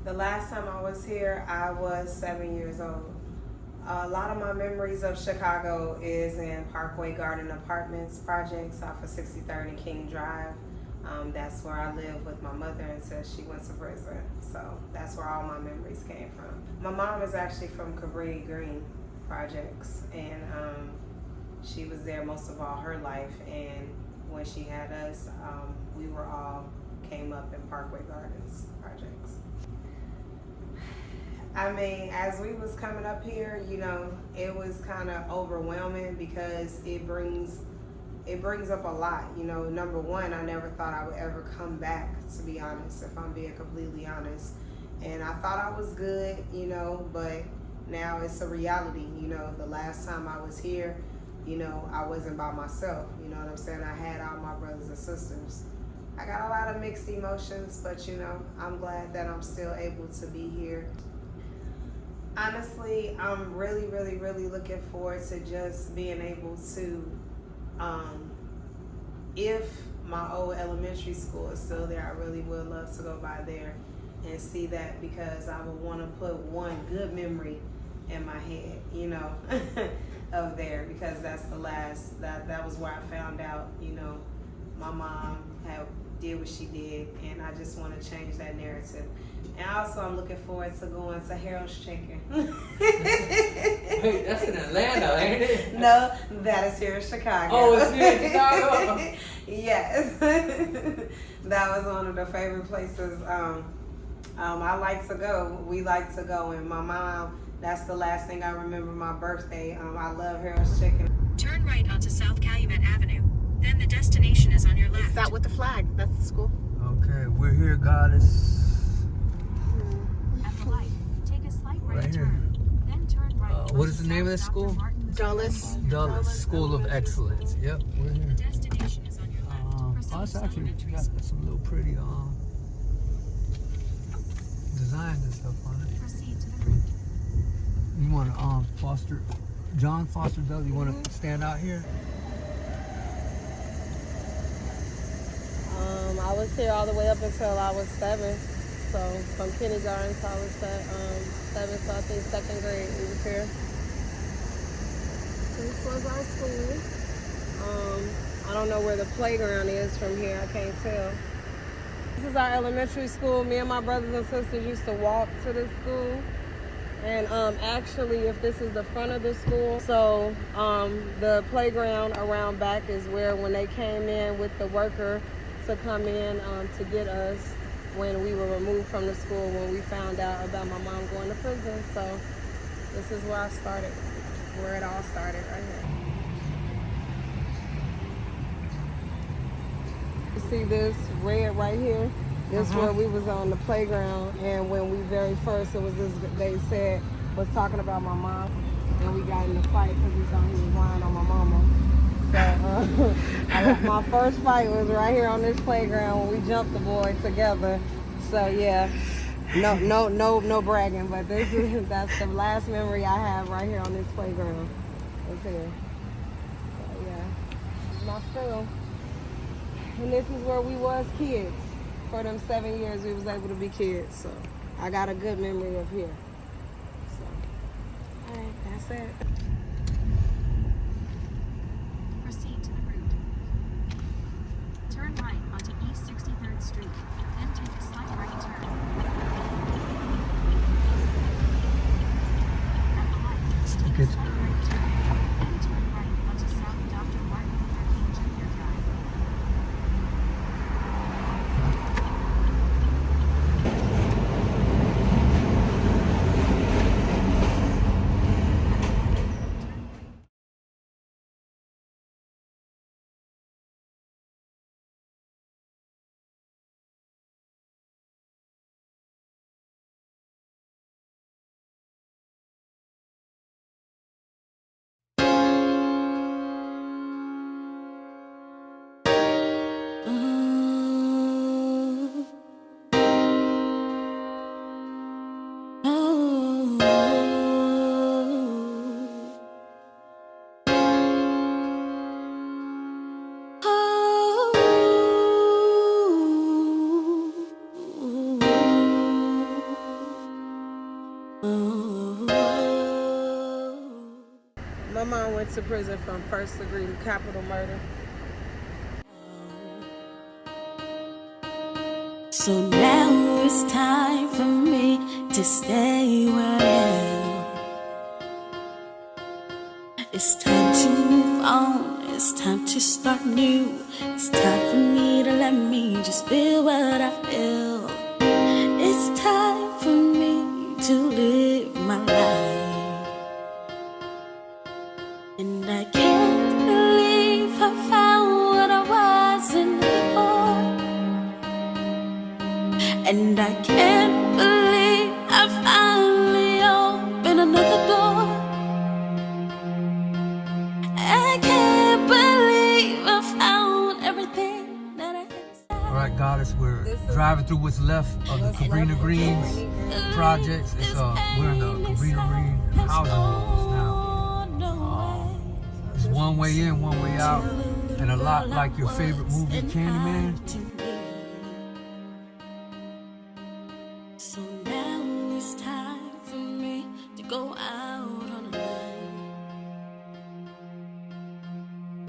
The last time I was here, I was 7 years old. A lot of my memories of Chicago is in Parkway Garden Apartments projects off of 63rd and King Drive. That's where I lived with my mother until she went to prison. So that's where all my memories came from. My mom is actually from Cabrini Green projects, and she was there most of all her life. And when she had us, we were all came up in Parkway Gardens projects. I mean, as we was coming up here, you know, it was kind of overwhelming because it brings up a lot. You know, number one, I never thought I would ever come back, to be honest, if I'm being completely honest. And I thought I was good, you know, but now it's a reality. You know, the last time I was here, you know, I wasn't by myself. You know what I'm saying? I had all my brothers and sisters. I got a lot of mixed emotions, but, you know, I'm glad that I'm still able to be here. Honestly, I'm really, really, really looking forward to just being able to, if my old elementary school is still there, I really would love to go by there and see that, because I would want to put one good memory in my head, you know, of there, because that's the last, that was where I found out, you know, my mom did what she did, and I just want to change that narrative. And also, I'm looking forward to going to Harold's Chicken. Wait, that's in Atlanta, ain't it? No, that is here in Chicago. Oh, it's here in Chicago? Yes. That was one of the favorite places I like to go. We like to go, and my mom, that's the last thing I remember my birthday. I love Harold's Chicken. Turn right onto South Calumet Avenue. Then the destination is on your left. Is that with the flag? That's the school. Okay, we're here, Goddess. At the light, take a slight Right here. turn. Then turn right. What is the name of the school? Dulles. Dulles School of Excellence. Yep, we're The here. destination is on your left. Proceed It's to actually elementary got school. some little pretty designs and stuff on it. Proceed to the right. You want to John Foster Dulles, you want to stand out here? I was here all the way up until I was 7. So from kindergarten till I was 7, so I think 2nd grade we was here. This was our school. I don't know where the playground is from here. I can't tell. This is our elementary school. Me and my brothers and sisters used to walk to this school. And actually, if this is the front of the school, so the playground around back is where, when they came in with the worker to come in to get us when we were removed from the school, when we found out about my mom going to prison. So this is where I started, where it all started, right here. You see this red right here? This is where we was on the playground, and when we very first, it was this, they said, was talking about my mom, and we got in a fight because he thought he was lying on my mama. So my first fight was right here on this playground when we jumped the boy together. So yeah, no bragging, but that's the last memory I have right here on this playground. It's here. So yeah, this is my school, and this is where we was kids. For them 7 years, we was able to be kids. So I got a good memory of here. So, all right, that's it. Proceed to the route. Turn right onto East 63rd Street. Then take a slight right turn. At the light, take a Good. slight right turn. Then turn right onto South Dr. Martin Luther King Jr. Drive. to prison from first degree to capital murder. So now it's time for me to stay where I am. It's time to move on, it's time to start new. It's time for me to let me just feel what I feel. It's time for me to live my life. And I can't believe I found what I wasn't before. And I can't believe I finally opened another door. I can't believe I found everything that I had inside. All right, Goddess, we're driving through what's left of the Cabrini Greens projects. We're in the Cabrini Green housing rules now. It's one way in, one way out, and a lot like your favorite movie, Candyman. So now it's time for me to go out on a limb.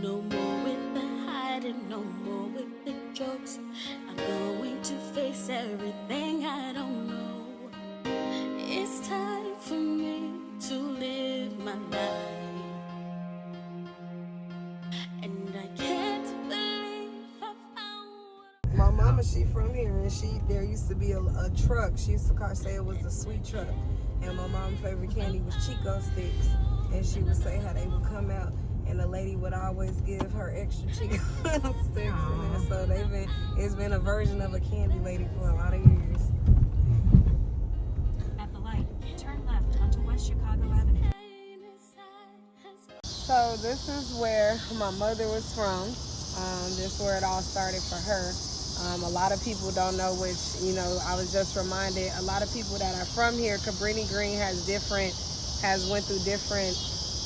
No more with the hiding, no more with the jokes. I'm going to face everything I don't know. It's time for me to live my life. And I can't believe I found. My mama, she from here, and there used to be a truck. She used to say it was a sweet truck, and my mom's favorite candy was Chico sticks, and she would say how they would come out, and the lady would always give her extra Chico sticks in there. So it's been a version of a candy lady for a lot of years. At the light, turn left onto West Chicago Avenue. So this is where my mother was from. This is where it all started for her. A lot of people don't know, which, I was just reminded, a lot of people that are from here, Cabrini Green has went through different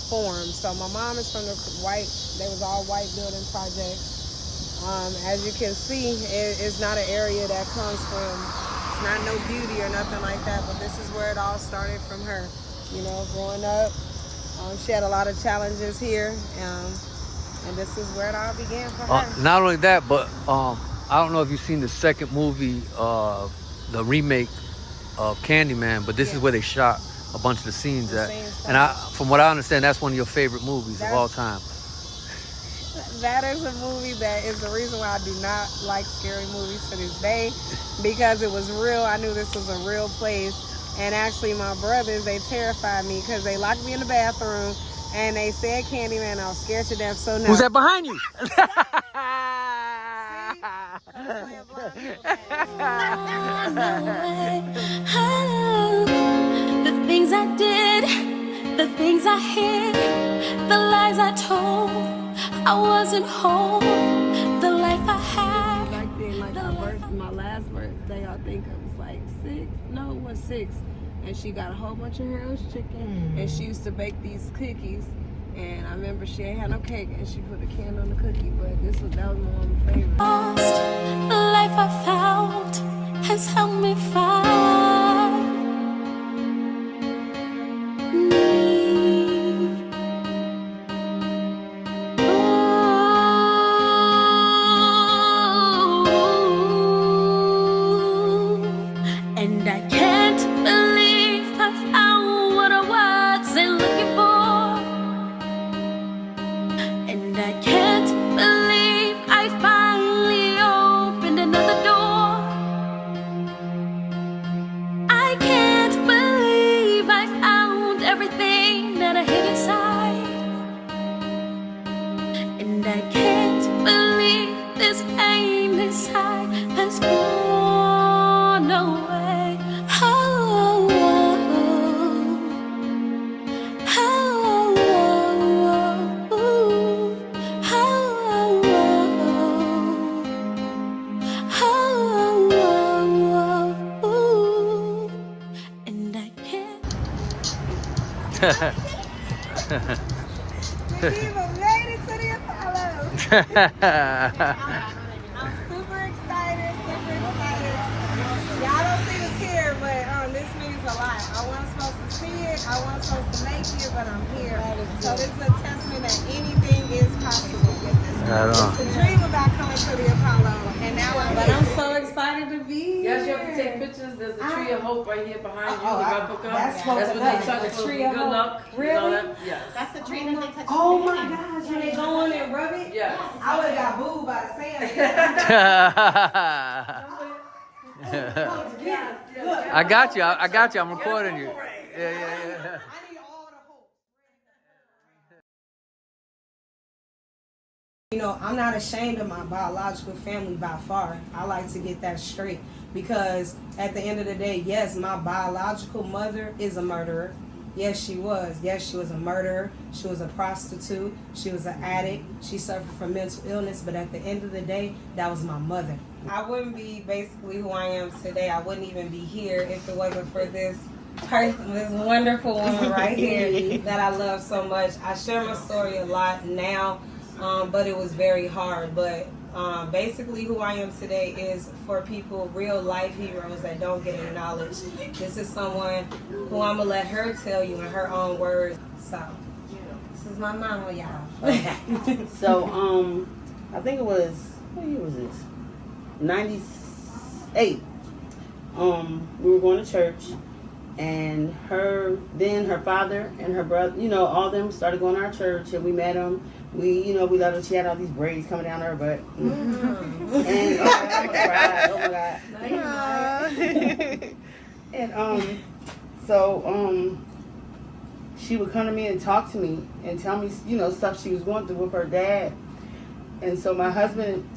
forms. So my mom is from they was all white building projects. As you can see, it's not an area that comes from, it's not no beauty or nothing like that, but this is where it all started from her. Growing up, she had a lot of challenges here, and this is where it all began for her. Not only that, but I don't know if you've seen the second movie, the remake of Candyman, but this is where they shot a bunch of the scenes at. And from what I understand, that's one of your favorite movies of all time. That is a movie that is the reason why I do not like scary movies to this day, because it was real. I knew this was a real place. And actually, my brothers, they terrified me because they locked me in the bathroom and they said Candyman. I was scared to death. So now, who's that behind you? The things I did, the things I hid, the lies I told, I wasn't whole, the life I had. My last birthday, I think it was like 6, and she got a whole bunch of Harold's chicken, and she used to bake these cookies. And I remember she ain't had no cake, and she put a candle on the cookie, but that was my mom's favorite. Lost, the life I found has helped me find me. Ooh, and I can't believe I found what I wasn't looking for. And I can't believe I finally opened another door. I can't believe I found everything that I hid inside. And I can't believe this pain, this high has gone away. Oh, and I can't. We even made it to the Apollo. I'm super excited. Y'all don't see the tear, but this means a lot. I wasn't supposed to see it. I wasn't supposed to make here, but I'm here. So this is a testament that anything is possible. Right on. It's a dream about coming to the Apollo, and now I'm so excited to be here. Yes, you have to take pictures. There's a tree of hope right here behind you. Oh, the I- replica. that's what hope they enough. touch The for tree good of hope. luck. Really? You know that? Yes. That's the tree that they touch. Oh my gosh, when they go on and rub it? Yes. I would have got booed by the sand. I got you. I got you. I'm recording you. Yeah. I need all the hope. You know, I'm not ashamed of my biological family by far. I like to get that straight because at the end of the day, yes, my biological mother is a murderer. Yes, she was. Yes, she was a murderer. She was a prostitute. She was an addict. She suffered from mental illness. But at the end of the day, that was my mother. I wouldn't be basically who I am today. I wouldn't even be here if it wasn't for this person, this wonderful woman right here that I love so much. I share my story a lot now, but it was very hard. But basically who I am today is for people, real life heroes that don't get acknowledged. This is someone who I'm going to let her tell you in her own words. So, this is my mama, y'all. Okay. So, I think it was, what year was this? 98. We were going to church, and her father and her brother, you know, all of them started going to our church, and we met them. We let her, she had all these braids coming down her butt. Mm-hmm. And I'm gonna cry. Oh my God. And so she would come to me and talk to me and tell me, you know, stuff she was going through with her dad. And so my husband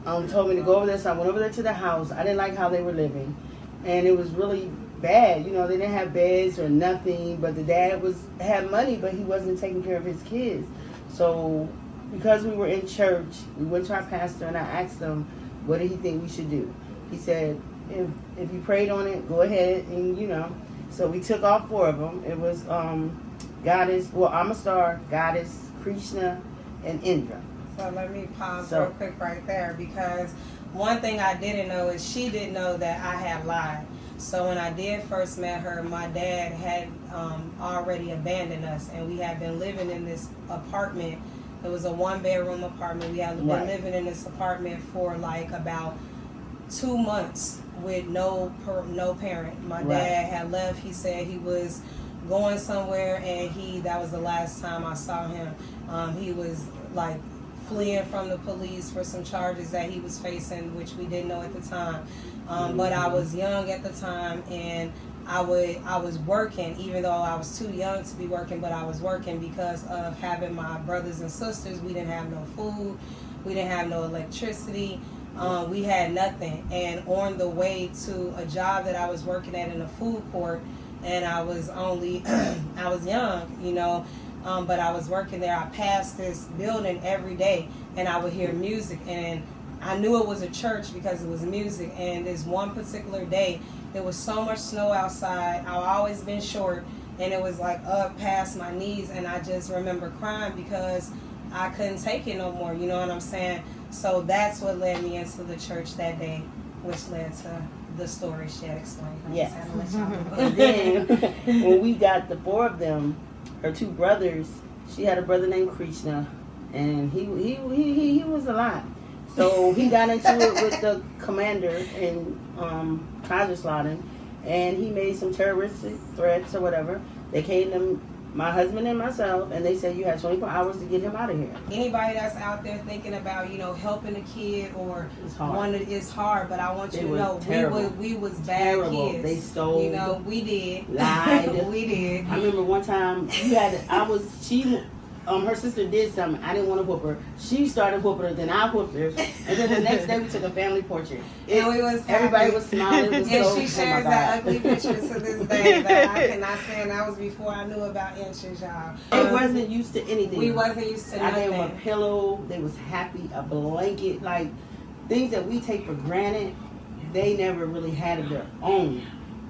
told me to go over there. So I went over there to the house. I didn't like how they were living, and it was really bad. You know, they didn't have beds or nothing. But the dad had money, but he wasn't taking care of his kids. So because we were in church, we went to our pastor and I asked him, what did he think we should do? He said, if you prayed on it, go ahead, and you know. So we took all 4 of them. It was Goddess, well, Amistar, Goddess, Krishna, and Indra. So let me pause real quick right there, because one thing I didn't know is she didn't know that I had lied. So when I did first met her, my dad had already abandoned us, and we had been living in this apartment. It was a 1-bedroom apartment. We had been living in this apartment for like about 2 months with no parent. My dad had left. He said he was going somewhere, and that was the last time I saw him. He was like fleeing from the police for some charges that he was facing, which we didn't know at the time. But I was young at the time, and I was working, even though I was too young to be working, but I was working because of having my brothers and sisters. We didn't have no food. We didn't have no electricity. We had nothing. And on the way to a job that I was working at in a food court, and I was only, I was young, you know, but I was working there. I passed this building every day, and I would hear music, and I knew it was a church because it was music. And this one particular day, there was so much snow outside. I've always been short, and it was like up past my knees, and I just remember crying because I couldn't take it no more, you know what I'm saying? So that's what led me into the church that day, which led to the story she had explained. Yes. And then when we got the 4 of them, her 2 brothers, she had a brother named Krishna, and he was a lot. So he got into it with the commander in Kazakhstan, and he made some terroristic threats or whatever. They came to my husband and myself, and they said you have 24 hours to get him out of here. Anybody that's out there thinking about, you know, helping a kid or it's hard, but I want you to know we was bad kids. They stole. You know, we did. Lied. We did. I remember one time her sister did something. I didn't want to whoop her. She started whooping her, then I whooped her. And then the next day we took a family portrait. Everybody was smiling. And she shares that ugly picture to this day that I cannot stand. That was before I knew about inches, y'all. They wasn't used to anything. We wasn't used to nothing. I gave them a pillow. They was happy. A blanket. Like, things that we take for granted, they never really had of their own.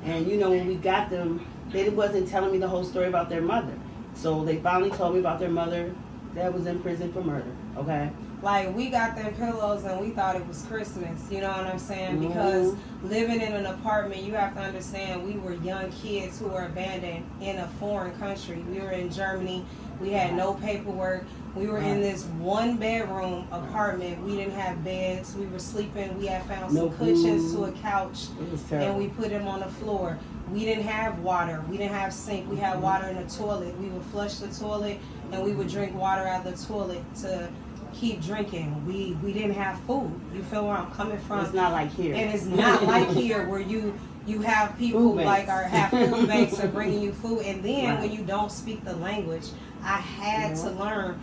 And, you know, when we got them, they wasn't telling me the whole story about their mother. So they finally told me about their mother, that was in prison for murder. Okay. Like, we got them pillows and we thought it was Christmas, you know what I'm saying? Because living in an apartment, you have to understand, we were young kids who were abandoned in a foreign country. We were in Germany. We had no paperwork. We were in this one bedroom apartment. We didn't have beds. We were sleeping. We had found some cushions to a couch, and we put them on the floor. We didn't have water. We didn't have sink. We had water in the toilet. We would flush the toilet, and we would drink water out of the toilet to keep drinking. We didn't have food. You feel where I'm coming from? It's not like here. And it's not like here where you have people like have food banks are bringing you food. And then when you don't speak the language, I had to learn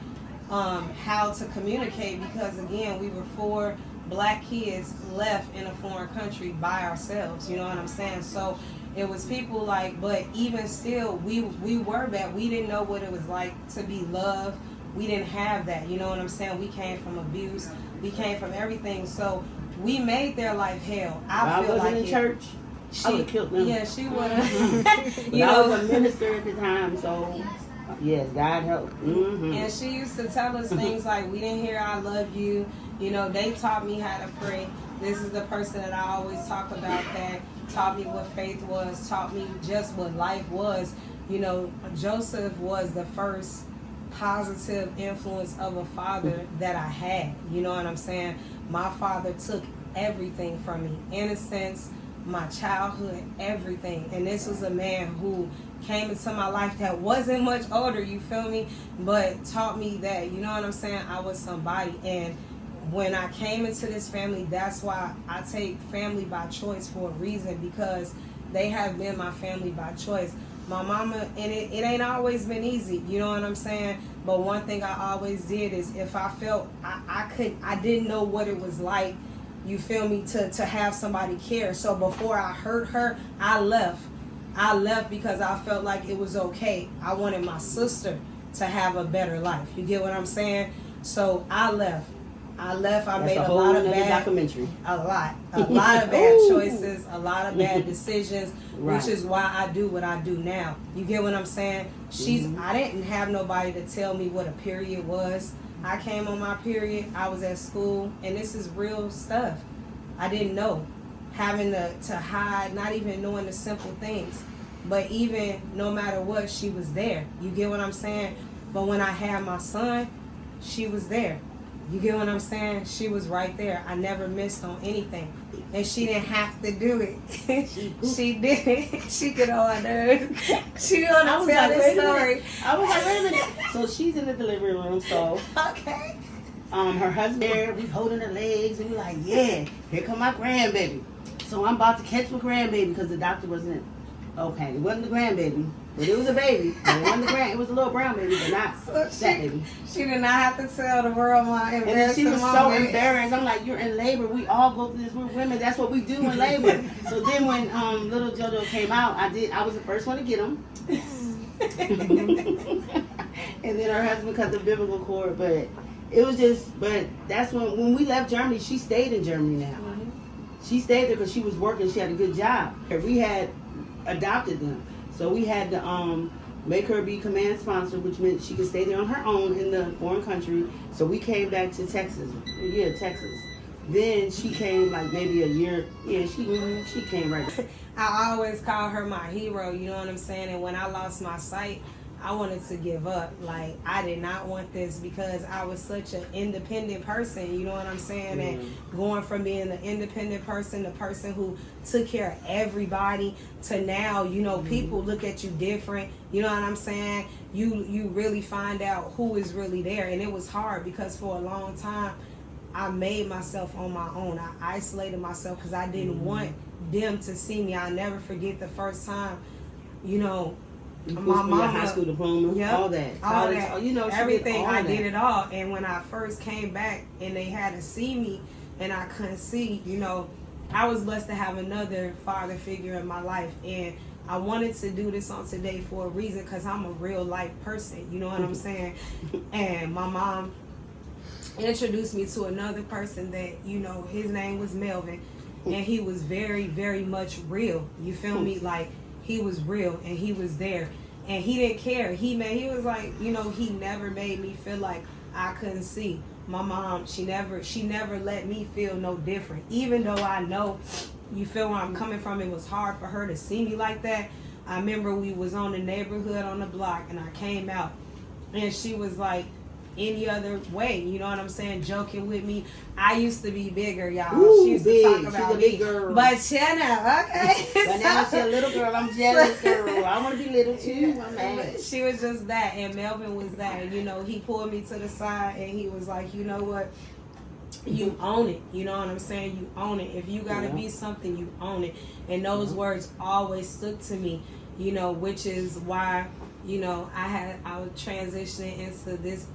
how to communicate, because again, we were 4 black kids left in a foreign country by ourselves. You know what I'm saying? So it was people like, but even still, we were bad. We didn't know what it was like to be loved. We didn't have that. You know what I'm saying? We came from abuse. We came from everything. So we made their life hell. I feel like in church, I would have killed them. Yeah, she would. You know, I was a minister at the time, so yes, God help. And she used to tell us things like, we didn't hear I love you. You know, they taught me how to pray. This is the person that I always talk about that taught me what faith was, taught me just what life was. You know, Joseph was the first positive influence of a father that I had. You know what I'm saying? My father took everything from me. Innocence, my childhood, everything. And this was a man who came into my life that wasn't much older, you feel me? But taught me that, you know what I'm saying, I was somebody. And when I came into this family, that's why I take family by choice for a reason, because they have been my family by choice. My mama, and it ain't always been easy, you know what I'm saying? But one thing I always did is, if I felt I didn't know what it was like, you feel me, to have somebody care. So before I hurt her, I left because I felt like it was okay. I wanted my sister to have a better life. You get what I'm saying? So I left. I made a lot of bad choices, a lot of bad decisions, which is why I do what I do now. You get what I'm saying? I didn't have nobody to tell me what a period was. I came on my period, I was at school, and this is real stuff. I didn't know. Having to hide, not even knowing the simple things. But even no matter what, she was there. You get what I'm saying? But when I had my son, she was there. You get what I'm saying? She was right there. I never missed on anything. And she didn't have to do it. She did it. She could hold nerves. She want to tell this story. I was like, wait a minute. So she's in the delivery room, so okay. Her husband there, we holding her legs, and we like, yeah, here come my grandbaby. So I'm about to catch my grandbaby, because the doctor wasn't okay. It wasn't the grandbaby, but it was a baby. But it wasn't the it was a little brown baby, but not that baby. She did not have to tell the world my embarrassing. And then she was so embarrassed. I'm like, you're in labor. We all go through this. We're women. That's what we do in labor. So then when little JoJo came out, I was the first one to get him. And then her husband cut the umbilical cord, but it was just. But that's when we left Germany. She stayed in Germany now. She stayed there because she was working. She had a good job. We had adopted them, so we had to make her be command sponsor, which meant she could stay there on her own in the foreign country. So we came back to Texas. Texas. Then she came like maybe a year. Yeah, she came right. I always call her my hero, you know what I'm saying? And when I lost my sight, I wanted to give up. Like, I did not want this, because I was such an independent person, you know what I'm saying? And going from being an independent person, the person who took care of everybody, to now, you know, people look at you different, you know what I'm saying? You really find out who is really there. And it was hard, because for a long time, I made myself on my own. I isolated myself because I didn't want them to see me. I'll never forget the first time, you know, my mama, high school diploma, all that, college, you know, everything. I did it all. And when I first came back and they had to see me and I couldn't see, you know, I was blessed to have another father figure in my life. And I wanted to do this on today for a reason, because I'm a real life person, you know what I'm saying? And my mom introduced me to another person that, you know, his name was Melvin, and he was very, very much real. You feel me? Like, he was real and he was there. And he didn't care. He was like, you know, he never made me feel like I couldn't see. My mom, she never let me feel no different. Even though I know, you feel where I'm coming from, it was hard for her to see me like that. I remember we was on the neighborhood on the block, and I came out, and she was like, any other way, you know what I'm saying, joking with me. I used to be bigger, y'all. Ooh, she used big. to talk about She's a me. big girl. But Shanna, okay. But now she's a little girl. I'm jealous, girl. I want to be little too. I'm mad. But she was just that, and Melvin was that. And, you know, he pulled me to the side, and he was like, you know what? You own it. You know what I'm saying? You own it. If you gotta be something, you own it. And those words always stuck to me, you know, which is why, you know, I was transitioning into this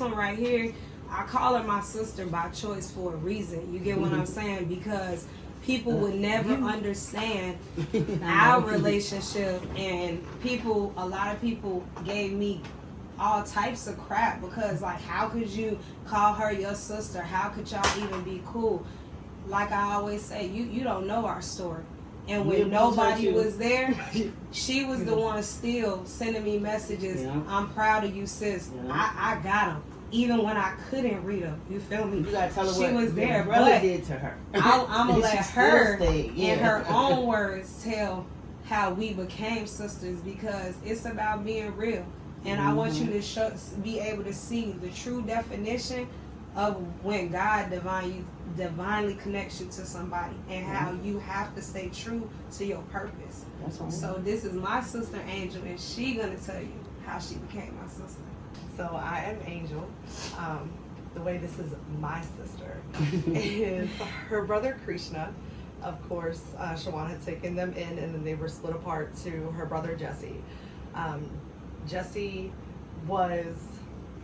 one right here. I call her my sister by choice for a reason. You get what I'm saying? Because people would never understand our relationship, and a lot of people gave me all types of crap because, like, how could you call her your sister? How could y'all even be cool? Like I always say, you don't know our story. And when nobody was there, she was the one still sending me messages. I'm proud of you, sis. I got them. Even when I couldn't read them. You feel me? You gotta tell her she what was there, brother but did to her. I'm going to let her, in her own words, tell how we became sisters, because it's about being real. And I want you to be able to see the true definition of when God divinely connects you to somebody, and how you have to stay true to your purpose. That's right. So this is my sister Angel, and she gonna tell you how she became my sister. So I am Angel. The way this is my sister is her brother Krishna. Of course, Shawan had taken them in, and then they were split apart to her brother Jesse. Jesse was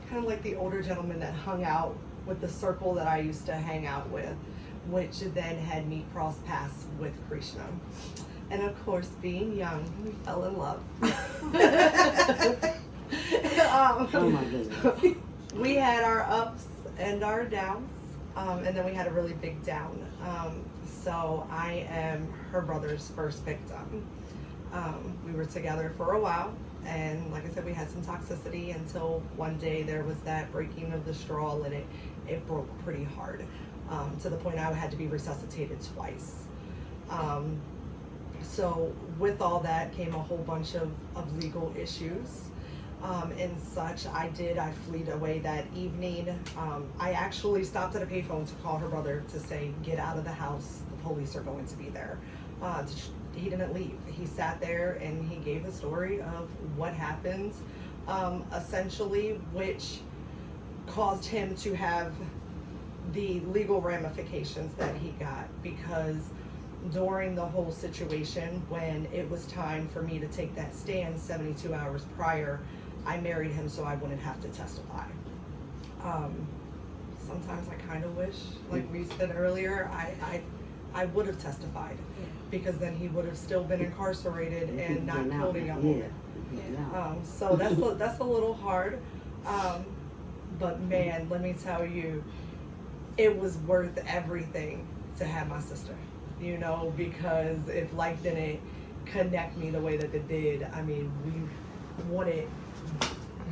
kind of like the older gentleman that hung out with the circle that I used to hang out with, which then had me cross paths with Krishna. And of course, being young, we fell in love. Oh my goodness. We had our ups and our downs, and then we had a really big down. So I am her brother's first victim. We were together for a while, and like I said, we had some toxicity until one day there was that breaking of the straw, and it broke pretty hard, to the point I had to be resuscitated twice. So with all that came a whole bunch of legal issues and such. I fleed away that evening. I actually stopped at a payphone to call her brother to say, get out of the house, the police are going to be there. He didn't leave. He sat there and he gave a story of what happened, essentially, which caused him to have the legal ramifications that he got, because during the whole situation, when it was time for me to take that stand 72 hours prior, I married him so I wouldn't have to testify. Sometimes I kind of wish, like we said earlier, I would have testified, because then he would have still been incarcerated and not killed a young woman. So that's a little hard. But man, let me tell you, it was worth everything to have my sister, you know, because if life didn't connect me the way that it did, I mean, we wouldn't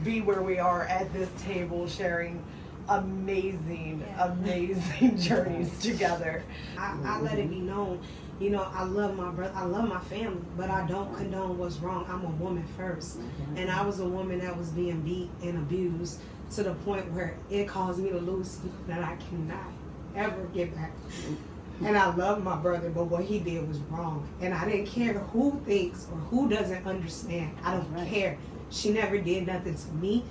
be where we are at this table sharing amazing journeys together. I let it be known, you know, I love my brother, I love my family, but I don't condone what's wrong. I'm a woman first, and I was a woman that was being beat and abused to the point where it caused me to lose that I cannot ever get back. And I love my brother, but what he did was wrong, and I didn't care who thinks or who doesn't understand. I don't care. She never did nothing to me,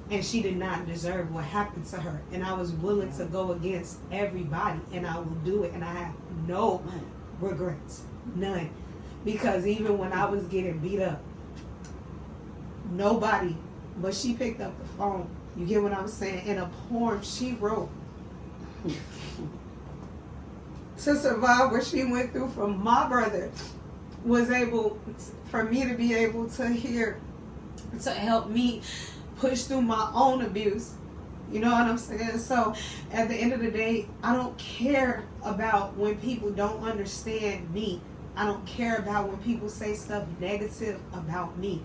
and she did not deserve what happened to her. And I was willing to go against everybody, and I will do it, and I have no regrets, none. Because even when I was getting beat up, nobody, but she picked up the phone. You get what I'm saying? In a poem she wrote to survive what she went through from my brother, was able for me to be able to hear, to help me push through my own abuse. You know what I'm saying? So at the end of the day, I don't care about when people don't understand me. I don't care about when people say stuff negative about me.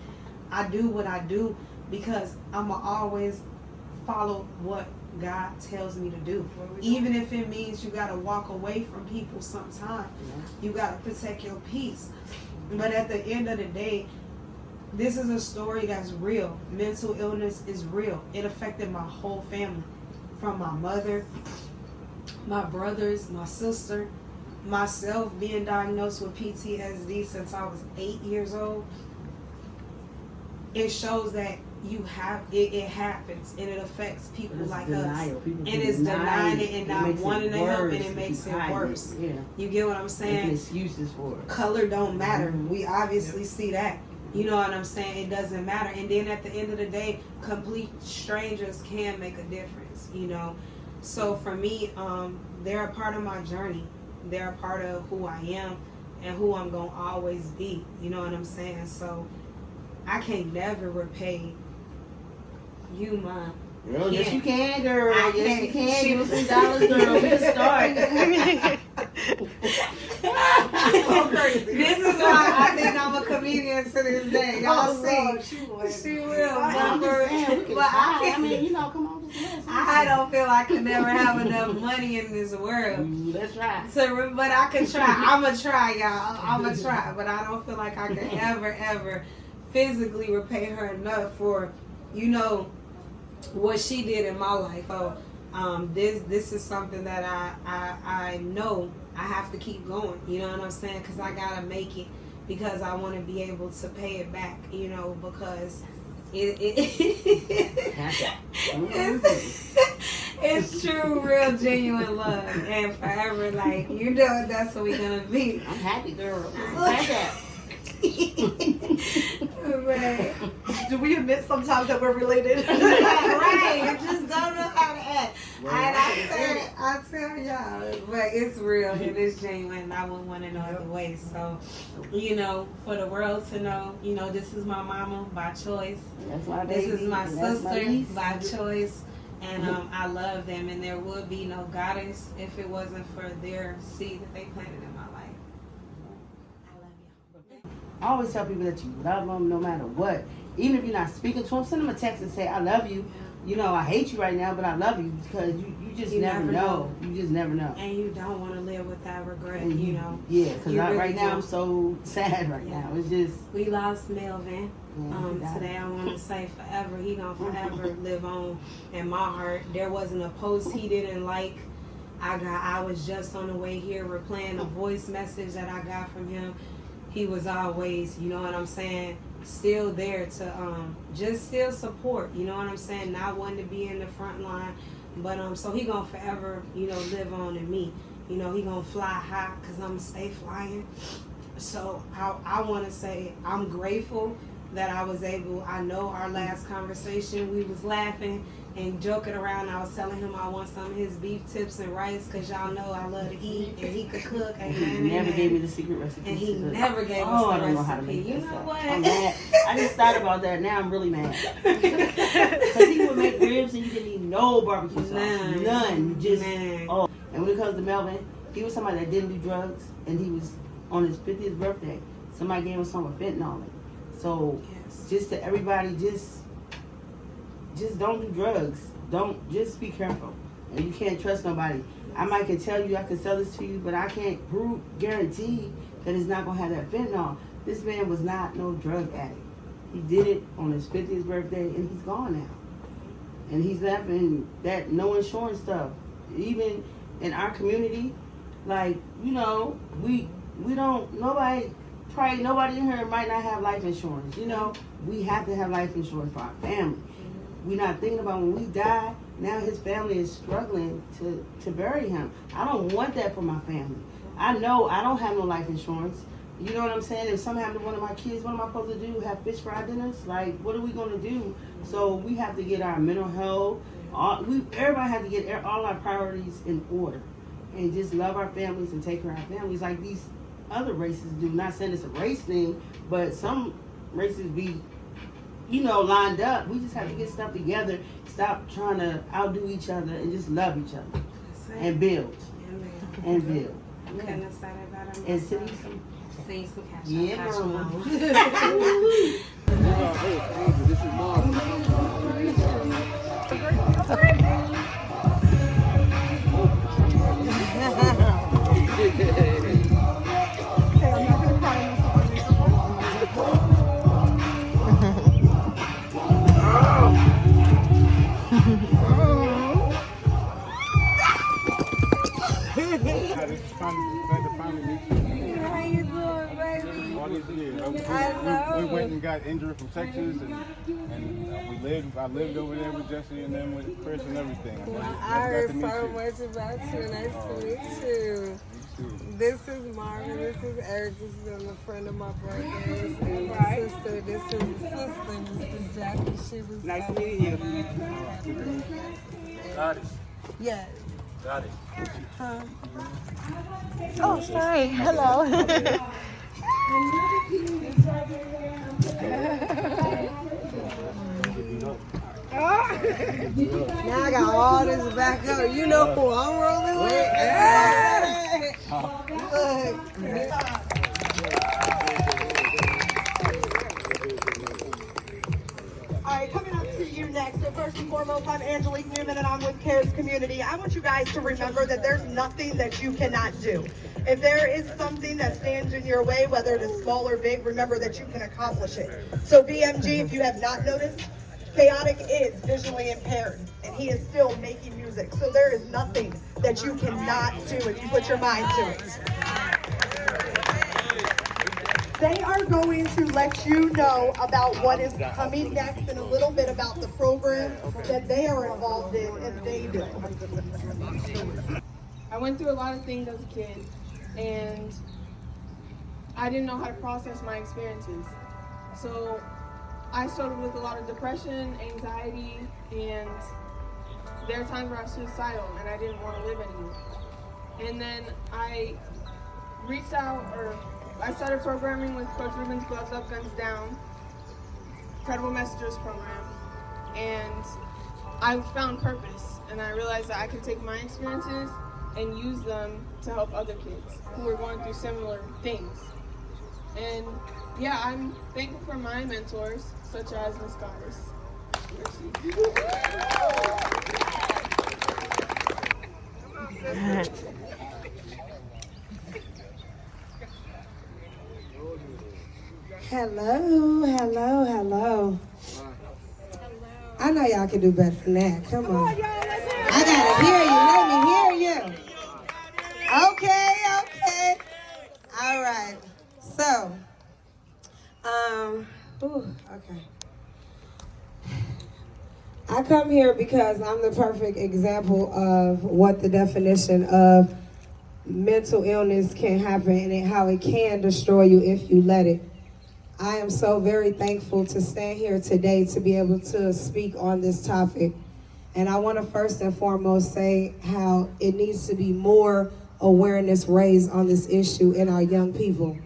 I do what I do because I'm going to always follow what God tells me to do. Even if it means you got to walk away from people sometime. You got to protect your peace. But at the end of the day, this is a story that's real. Mental illness is real. It affected my whole family. From my mother, my brothers, my sister, myself being diagnosed with PTSD since I was 8 years old. It shows that you have it happens and it affects people like us. And it's denying it and not wanting to help, and it makes it worse. Yeah. You get what I'm saying? Excuses for it. Color don't matter. We obviously see that. You know what I'm saying? It doesn't matter. And then at the end of the day, complete strangers can make a difference, you know. So for me, they're a part of my journey. They're a part of who I am and who I'm going to always be. You know what I'm saying? So I can't never repay you, Mom. Girl, yes you can, girl. I Yes you can't. can. Give us some dollars, girl. We can start. This is why I think I'm a comedian to this day. Y'all see, she will. I'm just saying, we can But try. I mean, you know, come on. Just I don't feel I could never have enough money in this world. Let's try. So, but I can try. I'ma try, y'all. I'ma try. But I don't feel like I can ever physically repay her enough for, you know, what she did in my life. Oh, this is something that I know I have to keep going. You know what I'm saying? Because I gotta make it. Because I want to be able to pay it back. You know, because it's true, real, genuine love, and forever. Like, you know, that's what we're gonna be. I'm happy, girl. I'm happy. Right. Do we admit sometimes that we're related? Right. You just don't know how to act. And I tell y'all, but it's real and it's genuine, and I wouldn't want to know other way. So, you know, for the world to know, you know, this is my mama by choice. That's my This baby. is my That's my sister niece. by choice. And I love them, and there would be no guidance if it wasn't for their seed that they planted in my life. I love you. I always tell people that you love them no matter what. Even if you're not speaking to them, send them a text and say, I love you. You know, I hate you right now, but I love you, because you just never know. You just never know. And you don't want to live with that regret, And you know. Yeah, because You really right now do. I'm so sad right now. It's just... We lost Melvin. Yeah, Today I want to say forever. He gonna forever live on in my heart. There wasn't a post he didn't like. I was just on the way here replaying a voice message that I got from him. He was always, you know what I'm saying, still there to just still support, you know what I'm saying, not wanting to be in the front line, but so he gonna forever, you know, live on in me. You know, he gonna fly high because I'm gonna stay flying. So I want to say I'm grateful that I was able. I know our last conversation we was laughing and joking around. I was telling him I want some of his beef tips and rice, because y'all know I love to eat and he could cook. Amen. He never gave me the secret recipe. And he never gave us the I don't recipe. know how to make You this know stuff. what? I'm mad. I just thought about that. Now I'm really mad. Because he would make ribs and you didn't need no barbecue sauce. None. You just... Oh. And when it comes to Melvin, he was somebody that didn't do drugs, and he was on his 50th birthday. Somebody gave him some with fentanyl in it. So, just to everybody, just don't do drugs. Just be careful. And you can't trust nobody. I might can tell you I can sell this to you, but I can't guarantee that it's not going to have that fentanyl. This man was not no drug addict. He did it on his 50th birthday, and he's gone now. And he's left in that no insurance stuff. Even in our community, like, you know, we don't, probably nobody in here might not have life insurance. You know, we have to have life insurance for our family. We're not thinking about when we die, now his family is struggling to bury him. I don't want that for my family. I know I don't have no life insurance. You know what I'm saying? If something happened to one of my kids, what am I supposed to do? Have fish fry dinners? Like, what are we going to do? So we have to get our mental health. Everybody has to get all our priorities in order. And just love our families and take care of our families like these other races do. Not saying it's a race thing, but some races be, you know, lined up. We just have to get stuff together. Stop trying to outdo each other and just love each other. And build. And build. I couldn't have said it better And send myself. me Sing some cash Yeah, out, cash mama. out. This is Marvin. How you doing, baby? All these years. I know. We went and got injured from Texas, and I lived over there with Jesse and then with Chris and everything. I heard so much about you. Nice to meet you. This is Marvin. This is Eric. This is a friend of my brother's and my sister. This is the sister. This is Jackie. She was Nice meeting you. Got it. Yes. Got it. Huh? Oh, sorry. Hello. Now I got all this back up. You know who I'm rolling with? Hey! Look. All right, coming up to you next. So first and foremost, I'm Angelique Newman, and I'm with CARES Community. I want you guys to remember that there's nothing that you cannot do. If there is something that stands in your way, whether it is small or big, remember that you can accomplish it. So BMG, if you have not noticed, Chaotic is visually impaired, and he is still making music. So there is nothing that you cannot do if you put your mind to it. They are going to let you know about what is coming next and a little bit about the program that they are involved in and they do. I went through a lot of things as a kid, and I didn't know how to process my experiences. So I struggled with a lot of depression, anxiety, and there are times where I was suicidal and I didn't want to live anymore. And then I reached out, or I started programming with Coach Ruben's Gloves Up, Guns Down, Credible Messengers program, and I found purpose, and I realized that I could take my experiences and use them to help other kids who are going through similar things. And yeah, I'm thankful for my mentors, such as Miss Goddess. Hello, hello, hello. I know y'all can do better than that. Come on. I gotta hear you. Let me hear you. Okay, okay. All right. So, okay. I come here because I'm the perfect example of what the definition of mental illness can happen and how it can destroy you if you let it. I am so very thankful to stand here today to be able to speak on this topic. And I want to first and foremost say how it needs to be more awareness raised on this issue in our young people.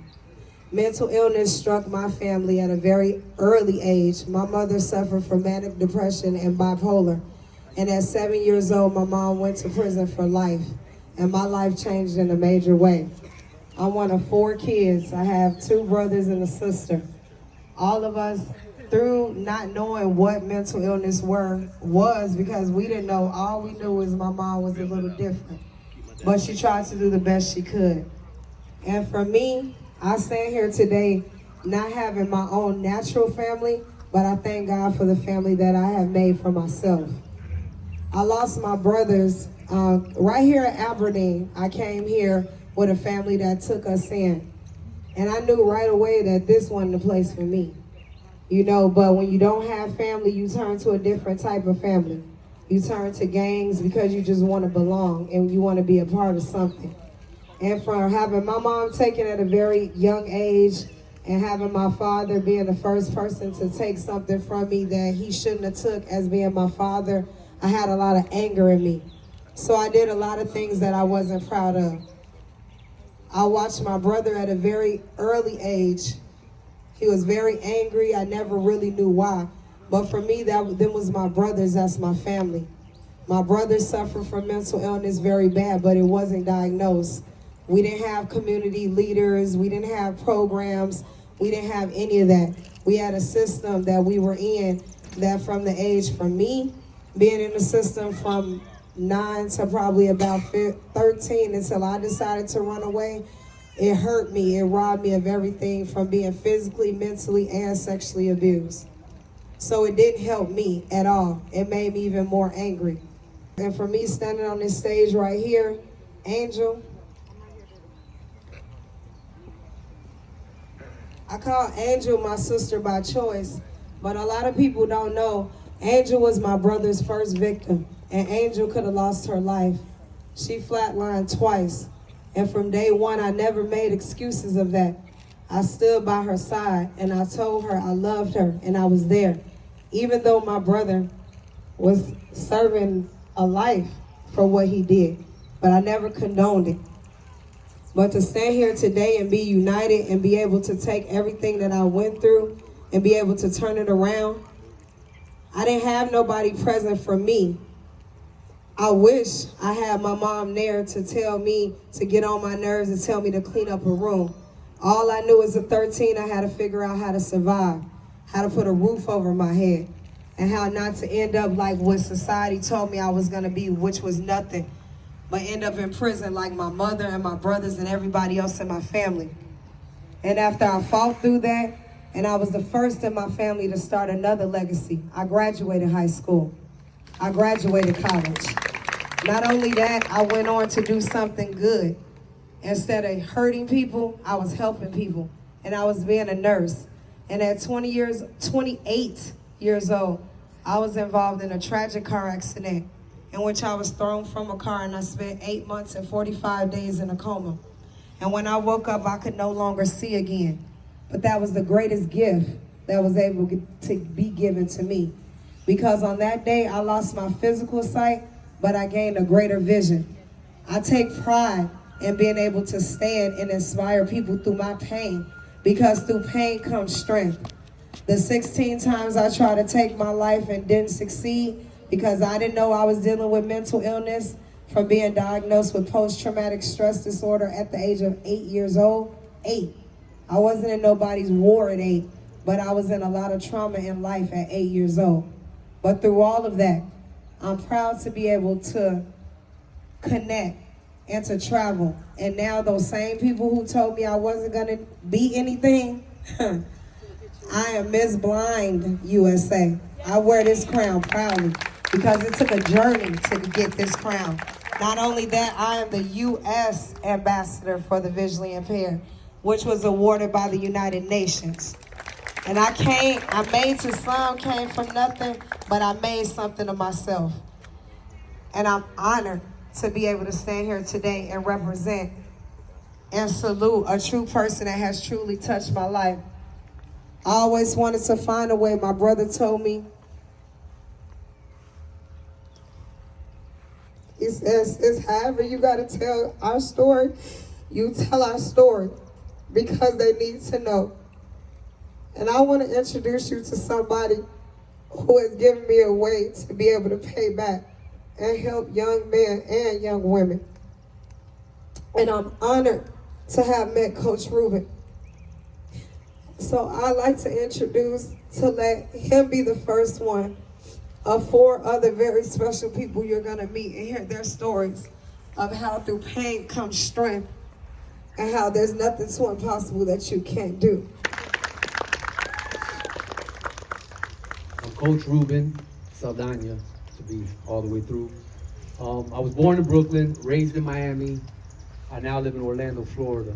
Mental illness struck my family at a very early age. My mother suffered from manic depression and bipolar. And at 7 years old, my mom went to prison for life. And my life changed in a major way. I'm one of 4 kids. I have 2 brothers and a sister. All of us, through not knowing what mental illness was because we didn't know, all we knew was my mom was a little different. But she tried to do the best she could. And for me, I stand here today not having my own natural family, but I thank God for the family that I have made for myself. I lost my brothers right here at Aberdeen. I came here with a family that took us in. And I knew right away that this wasn't the place for me. You know, but when you don't have family, you turn to a different type of family. You turn to gangs because you just want to belong and you want to be a part of something. And from having my mom taken at a very young age and having my father being the first person to take something from me that he shouldn't have took as being my father, I had a lot of anger in me. So I did a lot of things that I wasn't proud of. I watched my brother at a very early age. He was very angry. I never really knew why. But for me, them was my brothers. That's my family. My brother suffered from mental illness very bad, but it wasn't diagnosed. We didn't have community leaders. We didn't have programs. We didn't have any of that. We had a system that we were in that from the age, from me being in the system from 9 to probably about 13 until I decided to run away, it hurt me. It robbed me of everything from being physically, mentally, and sexually abused. So it didn't help me at all. It made me even more angry. And for me standing on this stage right here, Angel, I call Angel my sister by choice, but a lot of people don't know Angel was my brother's first victim, and Angel could have lost her life. She flatlined twice, and from day one, I never made excuses of that. I stood by her side, and I told her I loved her, and I was there. Even though my brother was serving a life for what he did, but I never condoned it. But to stand here today and be united and be able to take everything that I went through and be able to turn it around, I didn't have nobody present for me. I wish I had my mom there to tell me to get on my nerves and tell me to clean up a room. All I knew as a 13, I had to figure out how to survive, how to put a roof over my head, and how not to end up like what society told me I was gonna be, which was nothing, but end up in prison like my mother and my brothers and everybody else in my family. And after I fought through that, and I was the first in my family to start another legacy, I graduated high school. I graduated college. Not only that, I went on to do something good. Instead of hurting people, I was helping people, and I was being a nurse. And at 28 years old, I was involved in a tragic car accident in which I was thrown from a car, and I spent 8 months and 45 days in a coma. And when I woke up, I could no longer see again. But that was the greatest gift that was able to be given to me. Because on that day, I lost my physical sight, but I gained a greater vision. I take pride in being able to stand and inspire people through my pain, because through pain comes strength. The 16 times I tried to take my life and didn't succeed because I didn't know I was dealing with mental illness from being diagnosed with post-traumatic stress disorder at the age of 8 years old. 8. I wasn't in nobody's war at 8, but I was in a lot of trauma in life at 8 years old. But through all of that, I'm proud to be able to connect and to travel. And now those same people who told me I wasn't gonna be anything, I am Miss Blind USA. I wear this crown proudly because it took a journey to get this crown. Not only that, I am the U.S. ambassador for the visually impaired, which was awarded by the United Nations. And I made to some, came from nothing, but I made something of myself. And I'm honored to be able to stand here today and represent and salute a true person that has truly touched my life. I always wanted to find a way. My brother told me, he says, it's however you gotta tell our story, you tell our story because they need to know. And I want to introduce you to somebody who has given me a way to be able to pay back and help young men and young women. And I'm honored to have met Coach Ruben. So I'd like to introduce, to let him be the first one of 4 other very special people you're gonna meet and hear their stories of how through pain comes strength and how there's nothing so impossible that you can't do. I'm Coach Ruben Saldaña, to be all the way through. I was born in Brooklyn, raised in Miami. I now live in Orlando, Florida.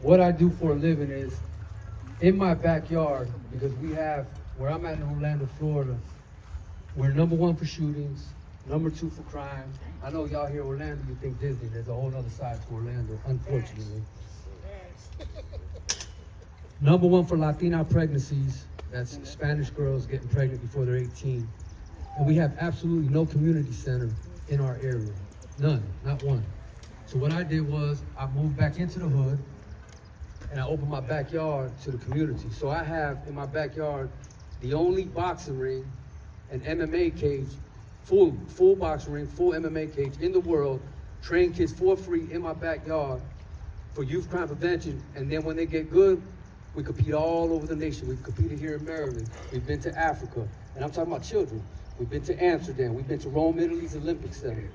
What I do for a living is, in my backyard, because we have, where I'm at in Orlando, Florida, we're #1 for shootings, #2 for crime. I know y'all hear Orlando, you think Disney. There's a whole other side to Orlando, unfortunately. #1 for Latina pregnancies. That's Spanish girls getting pregnant before they're 18. And we have absolutely no community center in our area. None, not one. So what I did was, I moved back into the hood, and I opened my backyard to the community. So I have in my backyard the only boxing ring and MMA cage, full boxing ring, full MMA cage in the world train kids for free in my backyard for youth crime prevention. And then when they get good, we compete all over the nation. We've competed here in Maryland. We've been to Africa. And I'm talking about children. We've been to Amsterdam. We've been to Rome, Italy's Olympic Center.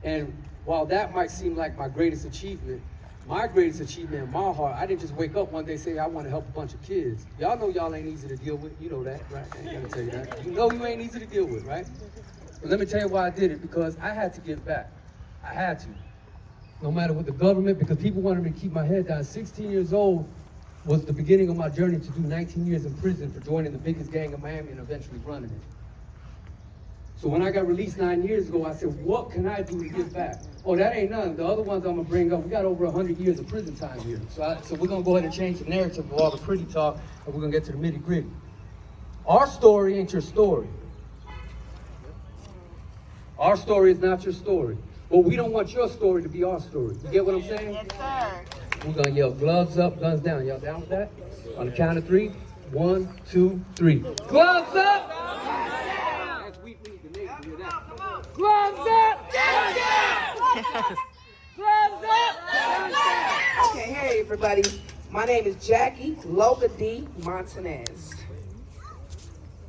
And while that might seem like my greatest achievement in my heart, I didn't just wake up one day and say, I want to help a bunch of kids. Y'all know y'all ain't easy to deal with. You know that, right? I ain't gotta tell you that. You know you ain't easy to deal with, right? But let me tell you why I did it, because I had to give back. I had to. No matter what the government, because people wanted me to keep my head down. 16 years old was the beginning of my journey to do 19 years in prison for joining the biggest gang in Miami and eventually running it. So when I got released 9 years ago, I said, what can I do to give back? Oh, that ain't none. The other ones I'm gonna bring up, we got over 100 years of prison time here. So we're gonna go ahead and change the narrative of all the pretty talk, and we're gonna get to the nitty gritty. Our story ain't your story. Our story is not your story. But we don't want your story to be our story. You get what I'm saying? Yes, sir. We're gonna yell gloves up, guns down. Y'all down with that? On the count of 3. 1, 2, 3. Gloves up! That's weak lead. The neighbors hear that. Gloves up! Gloves up! Okay, hey everybody. My name is Jackie Loga D. Montanez.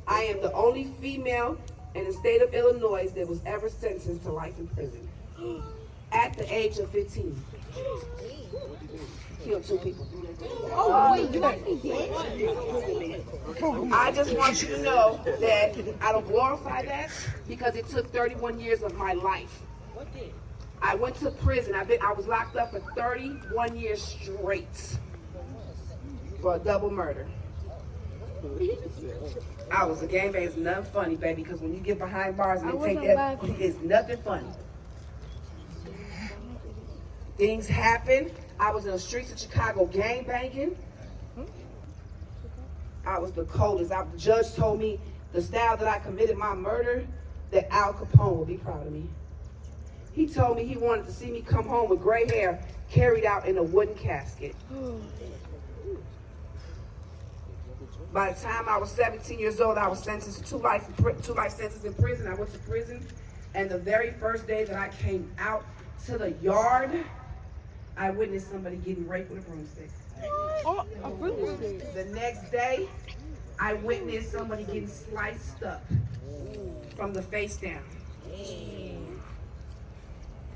I am the only female in the state of Illinois that was ever sentenced to life in prison at the age of 15. Killed 2 people. Oh, wait, you got me dead. I just want you to know that I don't glorify that because it took 31 years of my life. I went to prison. I was locked up for 31 years straight for a double murder. I was a gangbang. It's nothing funny, baby, because when you get behind bars and they take that, it's nothing funny. Things happen. I was in the streets of Chicago gangbanging. I was the coldest. The judge told me the style that I committed my murder, that Al Capone would be proud of me. He told me he wanted to see me come home with gray hair carried out in a wooden casket. By the time I was 17 years old, I was sentenced to two life sentences in prison. I went to prison, and the very first day that I came out to the yard, I witnessed somebody getting raped with a broomstick. The next day, I witnessed somebody getting sliced up from the face down.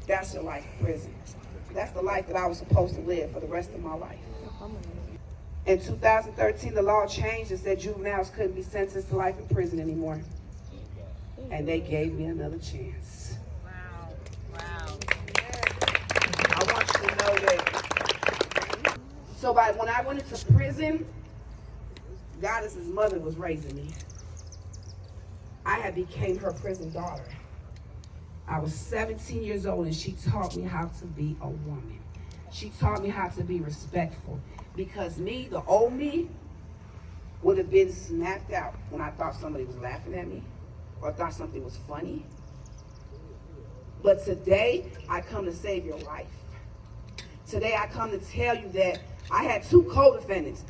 That's your life in prison. That's the life that I was supposed to live for the rest of my life. In 2013, the law changed and said juveniles couldn't be sentenced to life in prison anymore. And they gave me another chance. Wow. I want you to know that. So when I went into prison, Goddess's mother was raising me. I had became her prison daughter. I was 17 years old and she taught me how to be a woman. She taught me how to be respectful. Because me, the old me, would have been snapped out when I thought somebody was laughing at me or thought something was funny. But today, I come to save your life. Today, I come to tell you that I had 2 co-defendants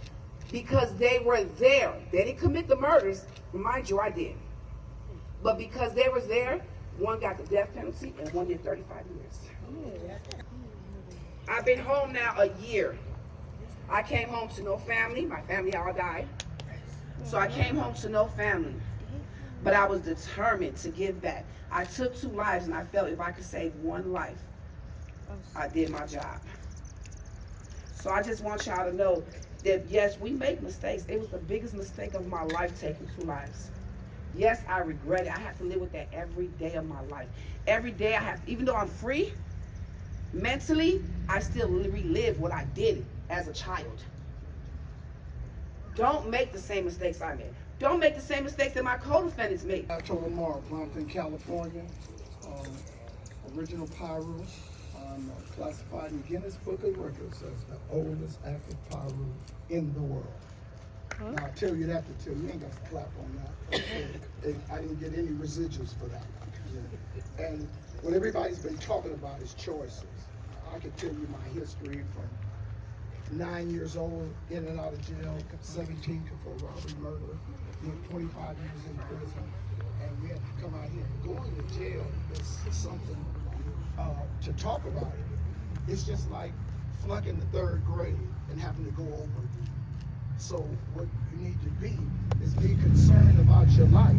because they were there. They didn't commit the murders. Mind you, I did. But because they was there, one got the death penalty and one did 35 years. I've been home now a year. I came home to no family. My family all died. So I came home to no family. But I was determined to give back. I took 2 lives and I felt if I could save 1 life, I did my job. So I just want y'all to know that yes, we make mistakes. It was the biggest mistake of my life taking 2 lives. Yes, I regret it. I have to live with that every day of my life. Every day I have, even though I'm free, mentally, I still relive what I did as a child. Don't make the same mistakes I made. Don't make the same mistakes that my co-defendants made. Dr. Lamar, Panther, California, original Pyru. I'm classified in Guinness Book of Records as the oldest active Pyru in the world. Now, I'll tell you that to tell you, you ain't got to clap on that. I didn't get any residuals for that. Yeah. And what everybody's been talking about is choices. I can tell you my history from 9 years old, in and out of jail, 17 for robbery, murder, 25 years in prison, and we had to come out here. Going to jail is something to talk about it, it's just like flunking the 3rd grade and having to go over again. So what you need to be is be concerned about your life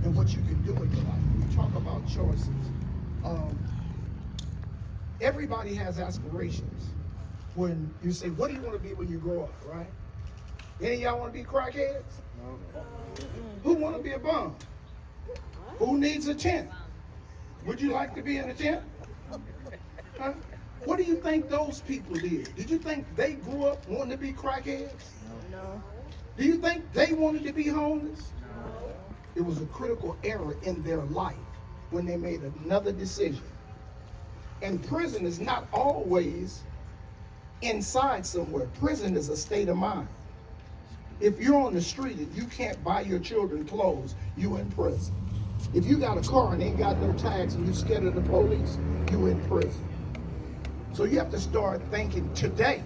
and what you can do in your life. We talk about choices. Everybody has aspirations. When you say, what do you want to be when you grow up, right? Any of y'all want to be crackheads? No. Who want to be a bum? Who needs a tent? Would you like to be in a tent? Huh? What do you think those people did? Did you think they grew up wanting to be crackheads? No. Do you think they wanted to be homeless? No. It was a critical error in their life when they made another decision. And prison is not always inside somewhere. Prison is a state of mind. If you're on the street and you can't buy your children clothes, you in prison. If you got a car and ain't got no tags and you're scared of the police, you in prison. So you have to start thinking today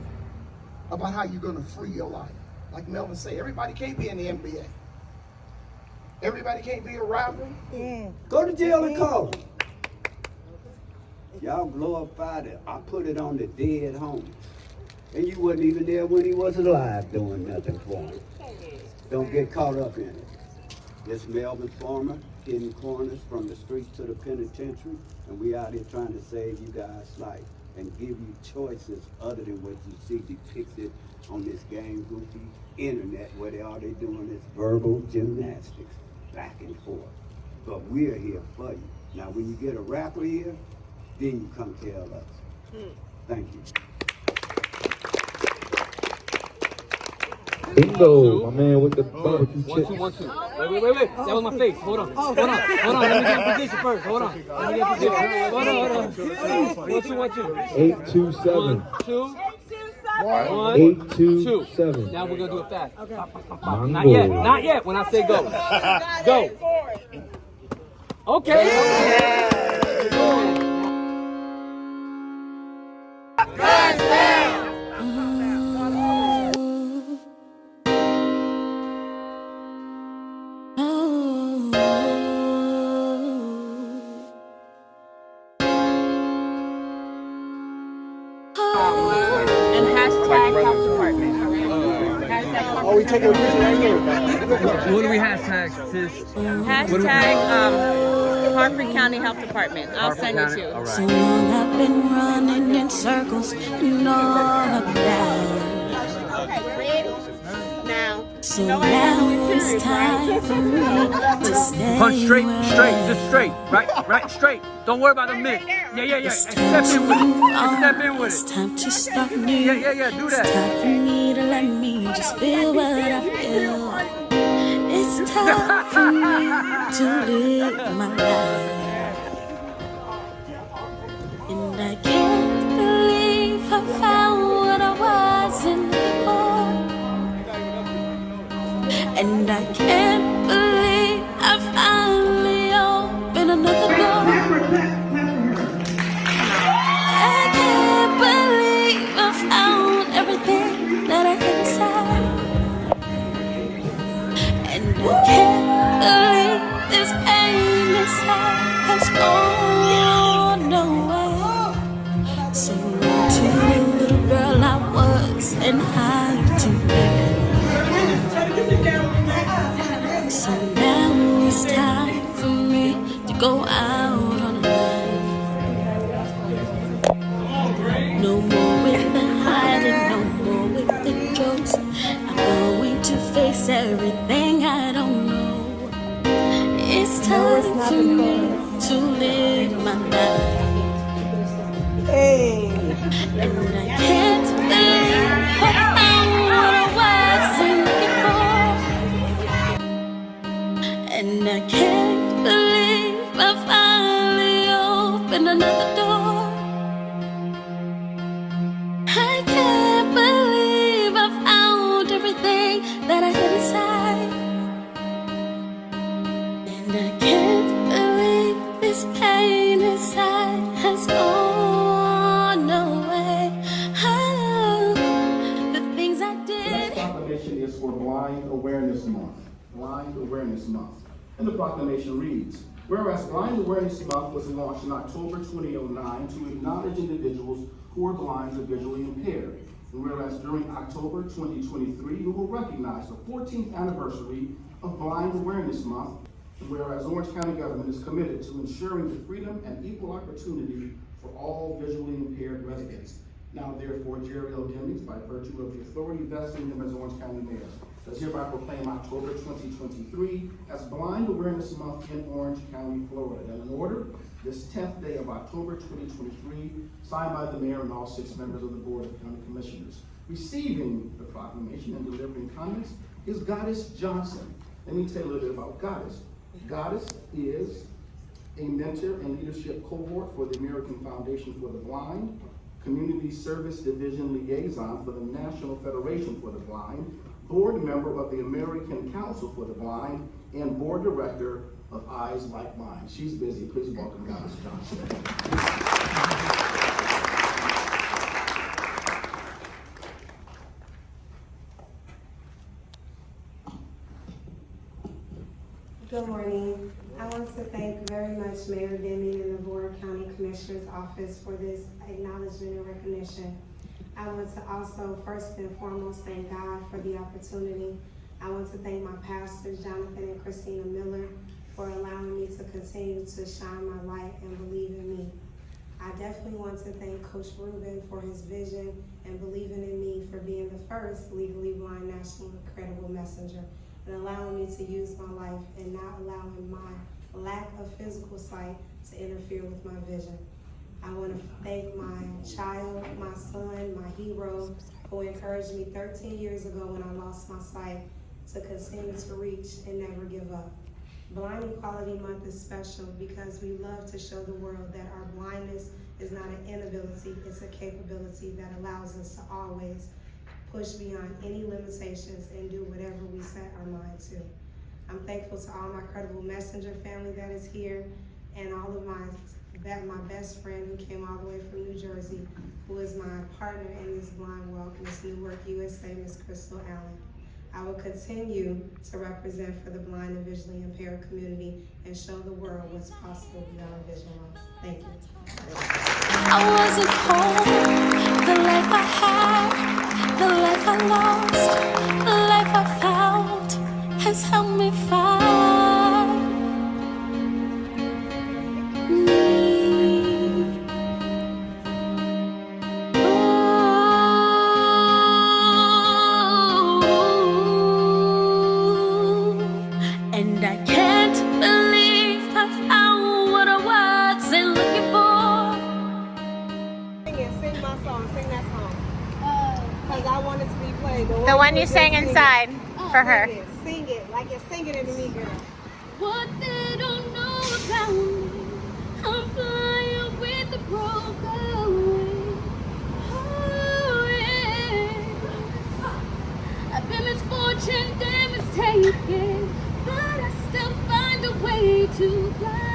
about how you're gonna free your life. Like Melvin say, everybody can't be in the NBA. Everybody can't be a rapper. Go to jail and call. Y'all glorified it. I put it on the dead homies. And you wasn't even there when he was alive doing nothing for him. Don't get caught up in it. This Melvin Farmer, hidden corners from the streets to the penitentiary, and we out here trying to save you guys' life and give you choices other than what you see depicted on this game goofy internet where all they doing is verbal gymnastics back and forth. But we're here for you. Now when you get a rapper here, then you come tell us. Thank you. Bingo, my man with the barbecue chips. 1, 2, 1, 2. Wait. That was my face. Hold on. Let me get in position first. Hold on. Let me get in position. Hold on. 1, 2, 1, 2. 8, 2, 7. 1, 2. 8, 2, 7. Now we're gonna do it fast. Mango. Not yet. When I say go, go. Okay. And hashtag health department. Oh, we taking a picture right here. What do we hashtag, sis? Hashtag Hartford County Health Department. I'll send it to you. All right. So long I've been running in circles and all up and down. Okay, ready? Now. So now it's time for me to stay. Punch straight, just straight. Right, straight. Don't worry about the mix. Yeah. And step in with it. It's time to start new. Yeah, do that. It's time for me to let me just feel what I feel. It's time for me to live my life. And I can't believe I found what I wasn't before. And I can't believe I finally opened another door. I can't believe I found everything that I had inside. And I can't believe this pain inside has gone away. So long to the little girl I was and how to be. So now it's time for me to go out on a limb. No more with the hiding, no more with the jokes. I'm going to face everything I don't know. It's time for me to live my life. Hey. And I can't believe I found what I wasn't before. And I can't believe I finally opened another door. I can't believe I found everything that I had inside. And I can't believe this pain inside has gone away. Oh, the things I did. The next proclamation is for Blind Awareness Month. Blind Awareness Month. And the proclamation reads, Whereas Blind Awareness Month was launched in October 2009 to acknowledge individuals who are blind or visually impaired. And whereas during October 2023, we will recognize the 14th anniversary of Blind Awareness Month. And whereas Orange County government is committed to ensuring the freedom and equal opportunity for all visually impaired residents. Now therefore, Jerry L. Demings, by virtue of the authority vested in him as Orange County Mayor, does hereby proclaim October 2023 as Blind Awareness Month in Orange County, Florida. And in order, this 10th day of October 2023, signed by the Mayor and all 6 members of the Board of County Commissioners. Receiving the proclamation and delivering comments is Goddess Johnson. Let me tell you a little bit about Goddess. Goddess is a mentor and leadership cohort for the American Foundation for the Blind, Community Service Division Liaison for the National Federation for the Blind, board member of the American Council for the Blind, and board director of Eyes Like Mine. She's busy. Please welcome Goddess Johnson. Good morning. I want to thank very much Mayor Deming and the Board of County Commissioners Office for this acknowledgement and recognition. I want to also first and foremost thank God for the opportunity. I want to thank my pastors, Jonathan and Christina Miller, for allowing me to continue to shine my light and believe in me. I definitely want to thank Coach Ruben for his vision and believing in me for being the first legally blind national credible messenger, and allowing me to use my life and not allowing my lack of physical sight to interfere with my vision. I want to thank my child, my son, my hero, who encouraged me 13 years ago when I lost my sight to continue to reach and never give up. Blind Equality Month is special because we love to show the world that our blindness is not an inability, it's a capability that allows us to always push beyond any limitations and do whatever we set our mind to. I'm thankful to all my credible messenger family that is here, and all of my best friend who came all the way from New Jersey, who is my partner in this blind world, Miss Newark, USA, Miss Crystal Allen. I will continue to represent for the blind and visually impaired community and show the world what's possible beyond visual loss. Thank you. I wasn't home, the life I had, the life I lost, the life I found has helped me find me. And I can't believe I found what I wasn't looking for. Sing my song, sing that song. Because I want it to be played. The one you sang inside for her. Sing it, like you're singing it to me, girl. What they don't know about me, I'm flying with the broken wing. Oh, yes. I've been misfortuned and mistaken, but I still find a way to fly.